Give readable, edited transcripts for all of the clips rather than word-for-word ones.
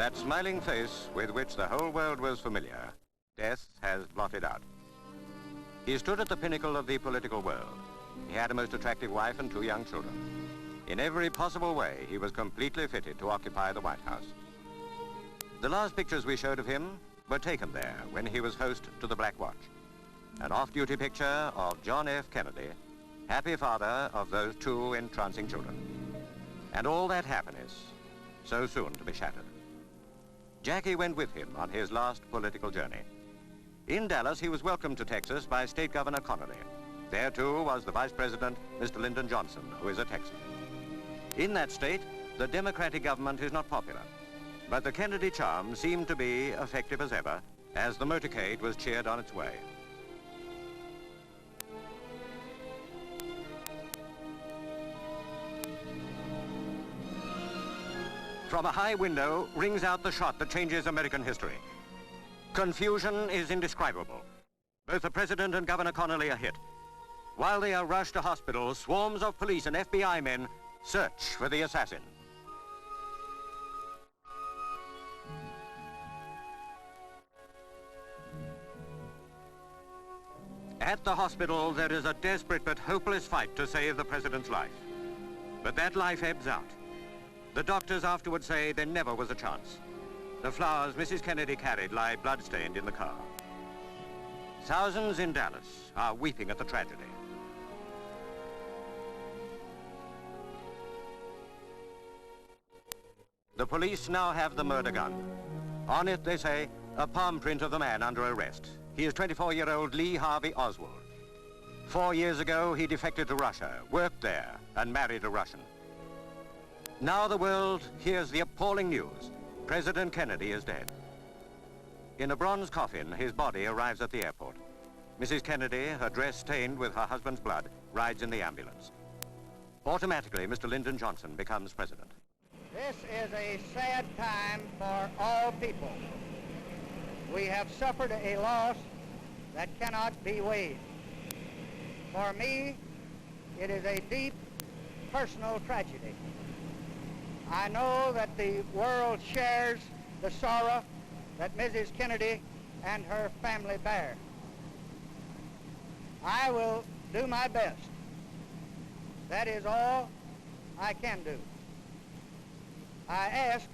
That smiling face with which the whole world was familiar, death has blotted out. He stood at the pinnacle of the political world. He had a most attractive wife and 2 young children. In every possible way, he was completely fitted to occupy the White House. The last pictures we showed of him were taken there when he was host to the Black Watch. An off-duty picture of John F. Kennedy, happy father of those 2 entrancing children. And all that happiness, so soon to be shattered. Jackie went with him on his last political journey. In Dallas, he was welcomed to Texas by State Governor Connally. There, too, was the Vice President, Mr. Lyndon Johnson, who is a Texan. In that state, the Democratic government is not popular. But the Kennedy charm seemed to be effective as ever, as the motorcade was cheered on its way. From a high window rings out the shot that changes American history. Confusion is indescribable. Both the President and Governor Connally are hit. While they are rushed to hospital, swarms of police and FBI men search for the assassin. At the hospital, there is a desperate but hopeless fight to save the President's life. But that life ebbs out. The doctors afterward say there never was a chance. The flowers Mrs. Kennedy carried lie blood-stained in the car. Thousands in Dallas are weeping at the tragedy. The police now have the murder gun. On it, they say, a palm print of the man under arrest. He is 24-year-old Lee Harvey Oswald. 4 years ago, he defected to Russia, worked there, and married a Russian. Now the world hears the appalling news. President Kennedy is dead. In a bronze coffin, his body arrives at the airport. Mrs. Kennedy, her dress stained with her husband's blood, rides in the ambulance. Automatically, Mr. Lyndon Johnson becomes president. This is a sad time for all people. We have suffered a loss that cannot be weighed. For me, it is a deep personal tragedy. I know that the world shares the sorrow that Mrs. Kennedy and her family bear. I will do my best. That is all I can do. I ask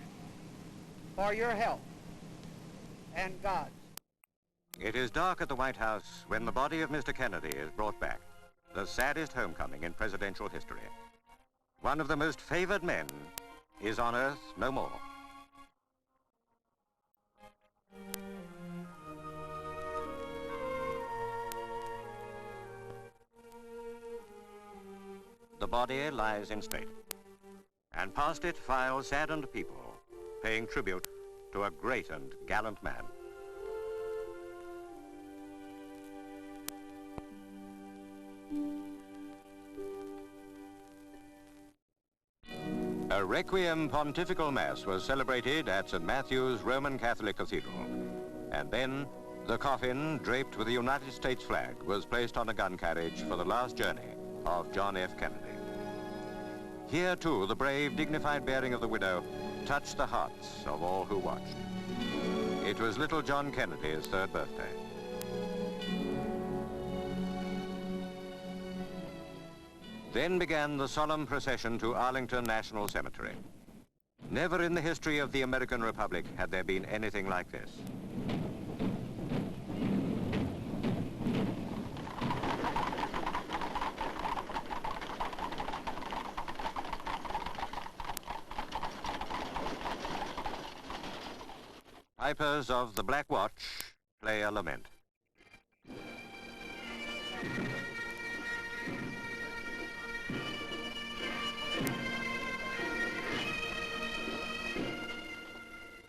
for your help and God's. It is dark at the White House when the body of Mr. Kennedy is brought back, the saddest homecoming in presidential history. One of the most favored men is on earth no more. The body lies in state, and past it file saddened people, paying tribute to a great and gallant man. A Requiem Pontifical Mass was celebrated at St. Matthew's Roman Catholic Cathedral. And then, the coffin, draped with the United States flag, was placed on a gun carriage for the last journey of John F. Kennedy. Here, too, the brave, dignified bearing of the widow touched the hearts of all who watched. It was little John Kennedy's 3rd birthday. Then began the solemn procession to Arlington National Cemetery. Never in the history of the American Republic had there been anything like this. Pipers of the Black Watch play a lament.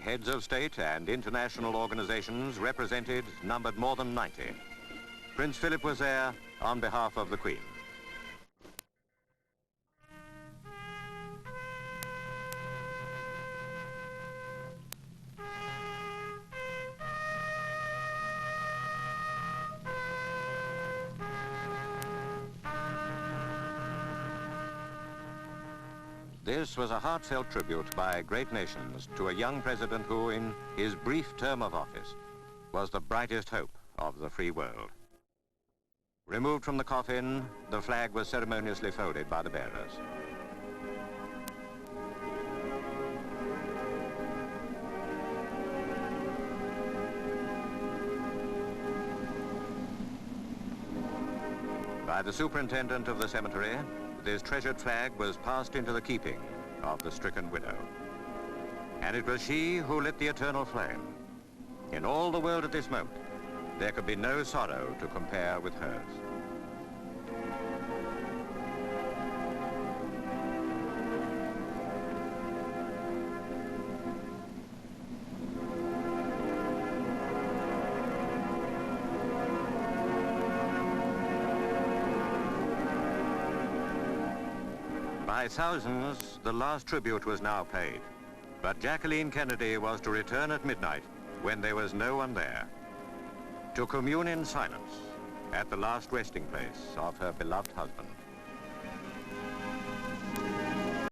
Heads of state and international organizations represented numbered more than 90. Prince Philip was there on behalf of the Queen. This was a heartfelt tribute by great nations to a young president who, in his brief term of office, was the brightest hope of the free world. Removed from the coffin, the flag was ceremoniously folded by the bearers. By the superintendent of the cemetery, this treasured flag was passed into the keeping of the stricken widow. And it was she who lit the eternal flame. In all the world at this moment, there could be no sorrow to compare with hers. By thousands, the last tribute was now paid. But Jacqueline Kennedy was to return at midnight when there was no one there, to commune in silence at the last resting place of her beloved husband.